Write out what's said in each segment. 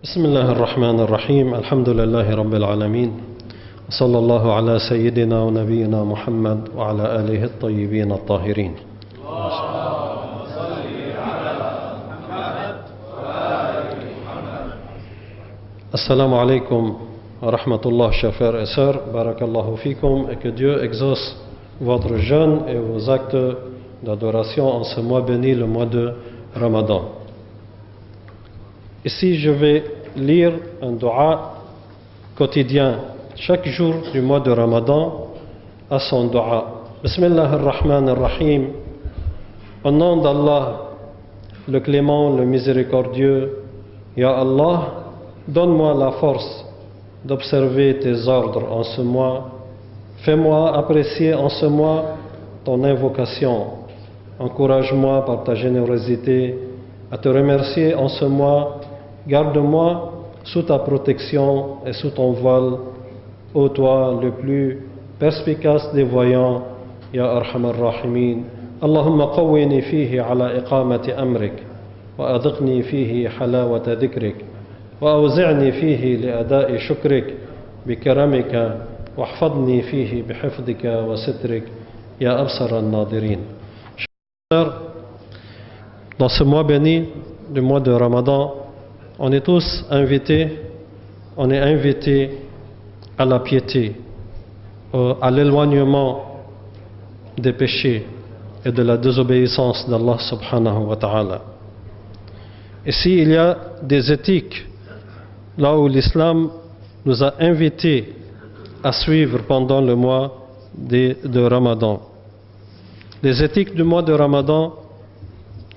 بسم الله الرحمن الرحيم الحمد لله رب العالمين صلى الله على سيدنا ونبينا محمد وعلى آله الطيبين الطاهرين. Assalamu alaikum wa rahmatullah, chers frères et sœurs, barakallahu fikum, et que Dieu exauce votre jeûne et vos actes d'adoration en ce mois béni, le mois de Ramadan. Ici, je vais lire un dua quotidien, chaque jour du mois de Ramadan, à son dua. Bismillah ar-Rahman ar-Rahim. Au nom d'Allah, le clément, le miséricordieux, Ya Allah, donne-moi la force d'observer tes ordres en ce mois. Fais-moi apprécier en ce mois ton invocation. Encourage-moi par ta générosité à te remercier en ce mois. Garde-moi sous ta protection et sous ton voile, ô toi le plus perspicace des voyants, Ya Arhamar Rahimin. Allahumma qawwini fihi ala iqamati amrik, wa adqni fihi halawata dhikrik, wa awzi'ni fihi li ada'i shukrik, bi karamika, wa hfadni fihi bi hifdika wa sitrik, Ya absar al-nadirin. Dans ce mois béni, du mois de Ramadan, on est tous invités, à la piété, à l'éloignement des péchés et de la désobéissance d'Allah subhanahu wa ta'ala. Ici, il y a des éthiques, là où l'islam nous a invités à suivre pendant le mois de Ramadan. Les éthiques du mois de Ramadan,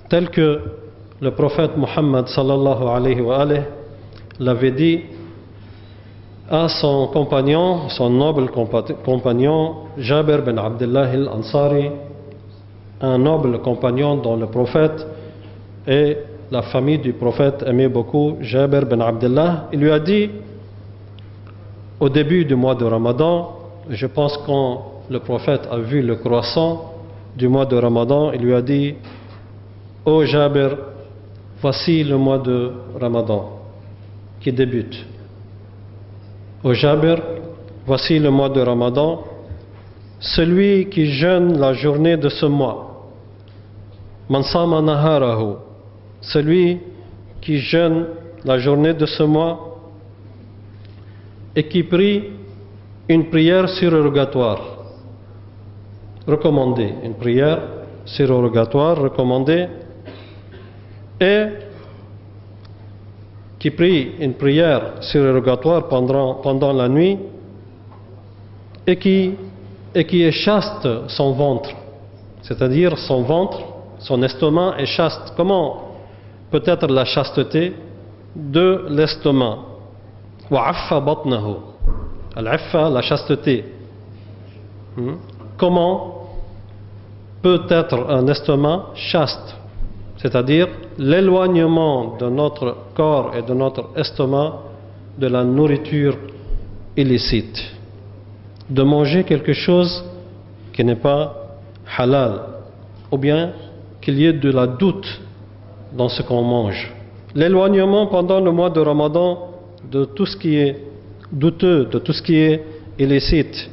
telles que le prophète Muhammad sallallahu alayhi wa alayhi l'avait dit à son compagnon, son noble compagnon Jabir bin Abdullah al-Ansari, un noble compagnon dont le prophète et la famille du prophète aimaient beaucoup, Jabir bin Abdullah. Il lui a dit au début du mois de Ramadan, je pense quand le prophète a vu le croissant du mois de Ramadan, il lui a dit: ô Jabir, voici le mois de Ramadan qui débute. Ô Jabir, voici le mois de Ramadan. Celui qui jeûne la journée de ce mois, man sama naharahu, celui qui jeûne la journée de ce mois et qui prie une prière surrogatoire recommandée, une prière surrogatoire recommandée, et qui prie une prière surrogatoire pendant la nuit et qui est chaste son ventre, c'est-à-dire son ventre, son estomac est chaste. Comment peut être la chasteté de l'estomac? Wa affa batnahu, al-affa, la chasteté. Comment peut être un estomac chaste? C'est-à-dire l'éloignement de notre corps et de notre estomac de la nourriture illicite, de manger quelque chose qui n'est pas halal, ou bien qu'il y ait de la doute dans ce qu'on mange. L'éloignement pendant le mois de Ramadan de tout ce qui est douteux, de tout ce qui est illicite.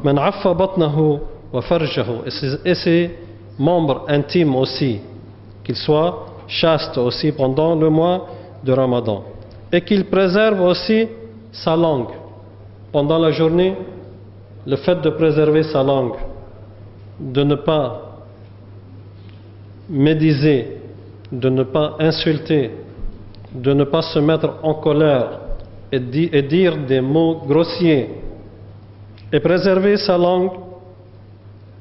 Man affa batnahu wa farjahu, et ses membres intimes aussi, qu'il soit chaste aussi pendant le mois de Ramadan, et qu'il préserve aussi sa langue pendant la journée. Le fait de préserver sa langue, de ne pas médiser, de ne pas insulter, de ne pas se mettre en colère et dire des mots grossiers, et préserver sa langue.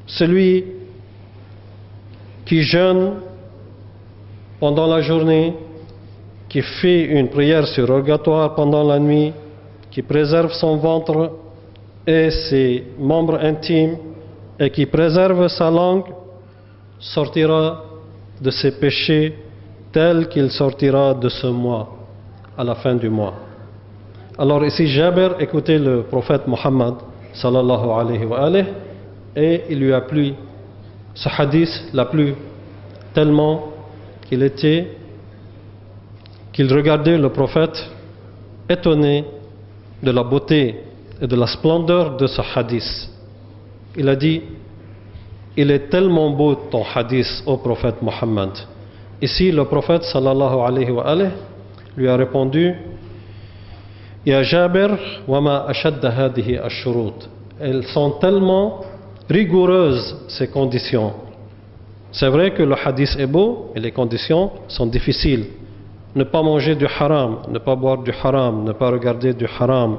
Celui qui jeûne pendant la journée, qui fait une prière surrogatoire pendant la nuit, qui préserve son ventre et ses membres intimes, et qui préserve sa langue, sortira de ses péchés tel qu'il sortira de ce mois, à la fin du mois. Alors ici, Jabir écoutait le prophète Muhammad sallallahu alayhi wa alayhi, et il lui a plu, ce hadith l'a plu tellement qu'il regardait le prophète étonné de la beauté et de la splendeur de ce hadith. Il a dit: il est tellement beau ton hadith, ô prophète Mohammed. Ici, le prophète sallallahu alayhi wa alayhi lui a répondu: Ya Jabir, wa ma ashadda hadihi ash-shurut. Elles sont tellement rigoureuses, ces conditions. C'est vrai que le hadith est beau, et les conditions sont difficiles. Ne pas manger du haram, ne pas boire du haram, ne pas regarder du haram,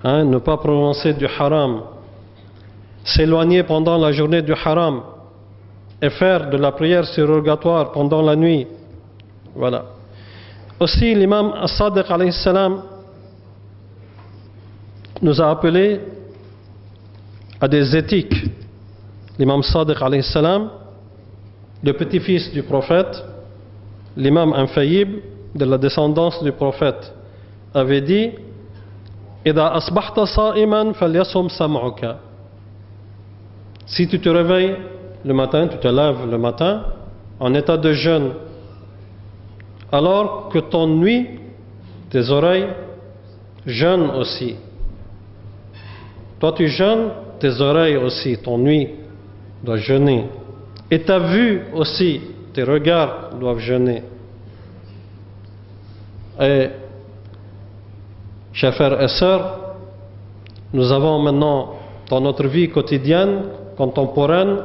ne pas prononcer du haram, s'éloigner pendant la journée du haram et faire de la prière surrogatoire pendant la nuit. Voilà. Aussi, l'imam As-Sadiq alayhi salam nous a appelés à des éthiques. L'imam Sadiq alayhi salam, le petit-fils du prophète, l'imam infaillible de la descendance du prophète, avait dit: Ida asbahta sa'iman falyasum sam'uka. Si tu te réveilles le matin, tu te lèves le matin en état de jeûne, alors que ton nuit, tes oreilles jeûnent aussi. Toi tu jeûnes, tes oreilles aussi, ton nuit doit jeûner. Et ta vue aussi, tes regards doivent jeûner. Et, chers frères et sœurs, nous avons maintenant, dans notre vie quotidienne, contemporaine,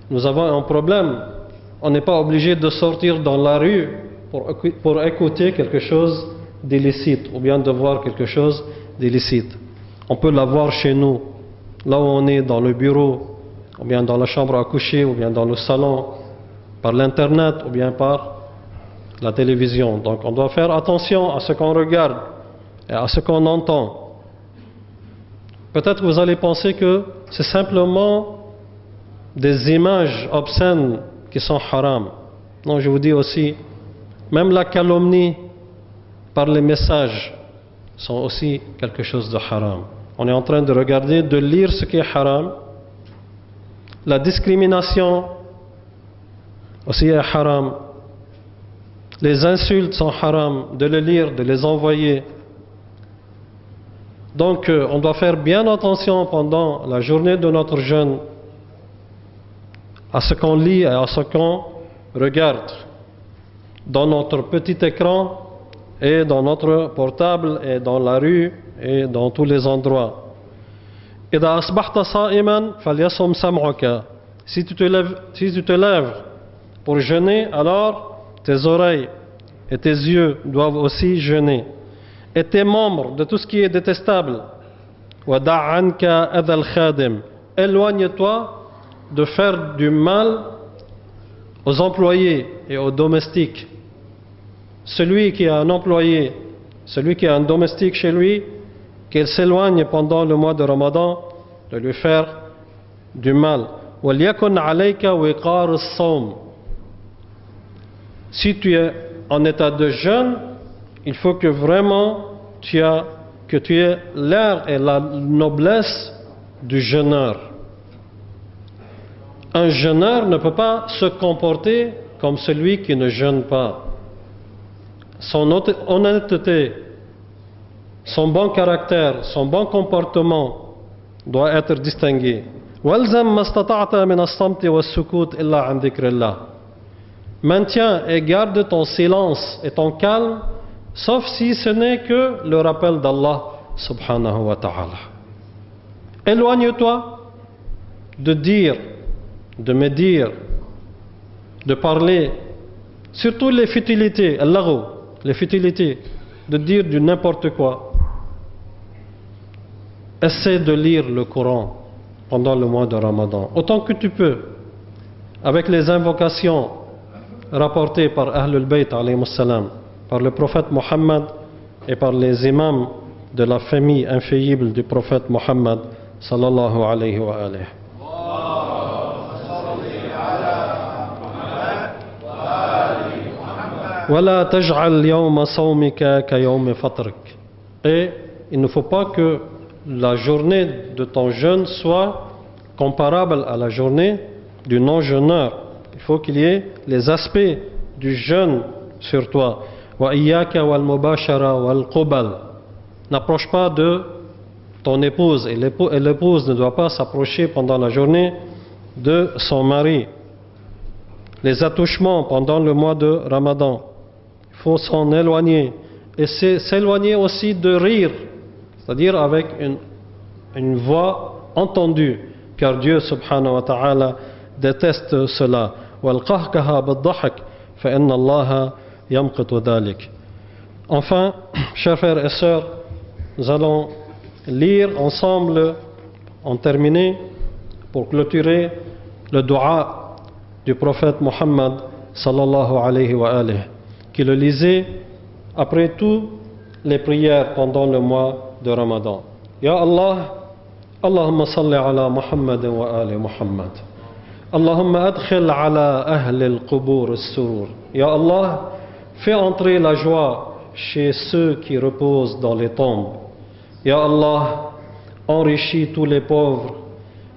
nous avons un problème. On n'est pas obligé de sortir dans la rue pour écouter quelque chose d'illicite ou bien de voir quelque chose d'illicite. On peut l'avoir chez nous, là où on est, dans le bureau, ou bien dans la chambre à coucher, ou bien dans le salon, par l'internet, ou bien par la télévision. Donc on doit faire attention à ce qu'on regarde et à ce qu'on entend. Peut-être que vous allez penser que c'est simplement des images obscènes qui sont haram. Non, je vous dis aussi, même la calomnie par les messages sont aussi quelque chose de haram. On est en train de regarder, de lire ce qui est haram. La discrimination aussi est haram. Les insultes sont haram, de les lire, de les envoyer. Donc on doit faire bien attention pendant la journée de notre jeûne à ce qu'on lit et à ce qu'on regarde dans notre petit écran et dans notre portable et dans la rue et dans tous les endroits. إذا أصبحت صائما فليصم سمعك. Si tu te lèves pour jeûner, alors tes oreilles et tes yeux doivent aussi jeûner. Et tes membres de tout ce qui est détestable. وَدَعْ عَنْكَ أَذَى الْخَادِمِ. Éloigne-toi de faire du mal aux employés et aux domestiques. Celui qui a un employé, celui qui a un domestique chez lui, qu'il s'éloigne pendant le mois de Ramadan de lui faire du mal. وَلْيَكُنْ عَلَيْكَ وِقَارُ الصَّوْمِ. Si tu es en état de jeûne, il faut que vraiment tu aies l'air et la noblesse du jeûneur. Un jeûneur ne peut pas se comporter comme celui qui ne jeûne pas. Son honnêteté, son bon caractère, son bon comportement doit être distingué. وَالْزَمْ مَا اسْتَطَعْتَ مِنَ الصَّمْتِ وَالسُّكُوتِ إِلَّا عَنْ ذِكْرِ اللَّهِ. Maintiens et garde ton silence et ton calme, sauf si ce n'est que le rappel d'Allah subhanahu wa ta'ala. Éloigne-toi de dire, de médire, de parler, surtout les futilités, al-laghu, les futilités, de dire du n'importe quoi. Essaie de lire le Coran pendant le mois de Ramadan, autant que tu peux, avec les invocations rapportées par Ahlul Bayt alayhimus salam, par le prophète Mohammed et par les imams de la famille infaillible du prophète Mohammed sallallahu alayhi wa alayhi. وَلَا تَجْعَلْ يَوْمَ صَوْمِكَ كَيَوْمِ فَطْرِكَ. Et il ne faut pas que la journée de ton jeûne soit comparable à la journée du non-jeûneur. Il faut qu'il y ait les aspects du jeûne sur toi. وَإِيَّاكَ وَالْمُبَاشَرَةَ وَالْقُبَلَ. n'approche pas de ton épouse, et l'épouse ne doit pas s'approcher pendant la journée de son mari. Les attouchements pendant le mois de Ramadan, il faut s'en éloigner. Et s'éloigner aussi de rire, c'est-à-dire avec une voix entendue, car Dieu subhanahu wa ta'ala déteste cela. Enfin, chers frères et sœurs, nous allons lire ensemble, en terminer, pour clôturer, le dua du prophète Muhammad sallallahu alayhi wa alihi, qui le lisait après toutes les prières pendant le mois de Ramadan. Ya Allah, Allahumma salli ala Muhammad wa ali Muhammad. Allahumma adkhil ala ahli al-qubur as-surur. Ya Allah, fais entrer la joie chez ceux qui reposent dans les tombes. Ya Allah, enrichis tous les pauvres.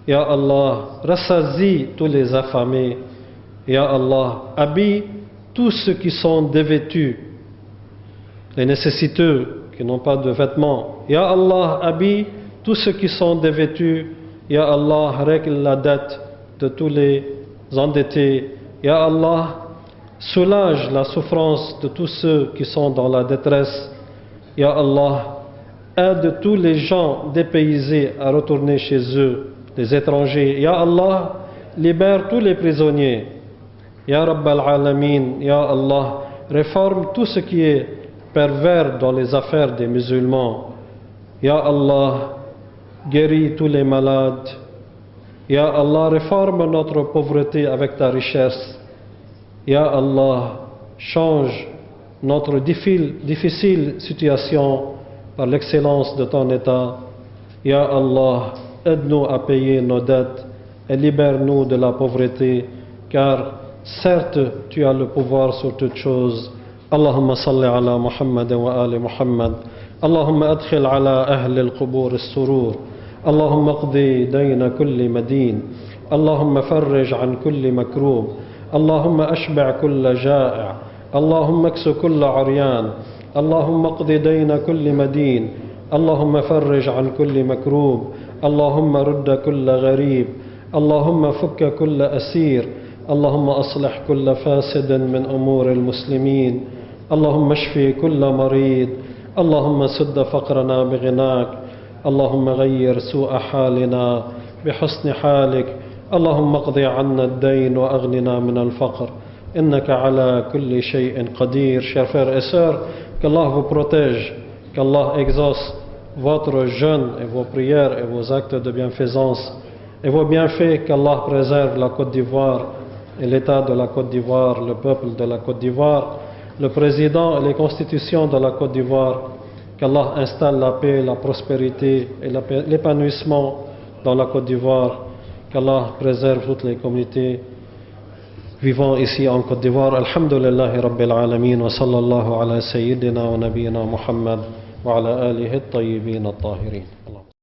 Ya Allah, rassasie tous les affamés. Ya Allah, habille tous ceux qui sont dévêtus, les nécessiteux qui n'ont pas de vêtements. Ya Allah, habille tous ceux qui sont dévêtus. Ya Allah, règle la dette de tous les endettés. Ya Allah, soulage la souffrance de tous ceux qui sont dans la détresse. Ya Allah, aide tous les gens dépaysés à retourner chez eux, les étrangers. Ya Allah, libère tous les prisonniers. Ya Rabbal Alamin, Ya Allah, réforme tout ce qui est pervers dans les affaires des musulmans. Ya Allah, guéris tous les malades. Ya Allah, réforme notre pauvreté avec ta richesse. Ya Allah, change notre difficile situation par l'excellence de ton état. Ya Allah, aide-nous à payer nos dettes et libère-nous de la pauvreté, car certes, tu as le pouvoir sur toutes choses. Allahumma salli ala Muhammad wa ali Muhammad. Allahumma adkhil ala ahli al-qubur as-surur. Allahumma qdi dayna kulli madin. Allahumma farrij an kulli makrub. Allahumma ashba' kulla ja'i'. Allahumma aksu kulla 'uryan. Allahumma qdi dayna kulli madin. Allahumma farrij an kulli makrub. Allahumma rudda kulla gharib. Allahumma fukka kulla asir. اللهم أصلح كل فاسد من أمور المسلمين. اللهم اشفي كل مريض. اللهم سد فقرنا بغناك. اللهم غير سوء حالنا بحسن حالك. اللهم اقض عنا الدين وأغننا من الفقر. إنك على كل شيء قدير. Chers frères et sœurs, qu'Allah vous protège, qu'Allah exauce votre jeûne et vos prières et vos actes de bienfaisance et vos bienfaits, qu'Allah préserve la Côte d'Ivoire et l'État de la Côte d'Ivoire, le peuple de la Côte d'Ivoire, le président et les constitutions de la Côte d'Ivoire, qu'Allah installe la paix, la prospérité et l'épanouissement dans la Côte d'Ivoire, qu'Allah préserve toutes les communautés vivant ici en Côte d'Ivoire. Alhamdulillahi Rabbil Alamin wa sallallahu ala sayyidina wa nabiyina Muhammad wa ala alihi at-tayyibin at-tahirin.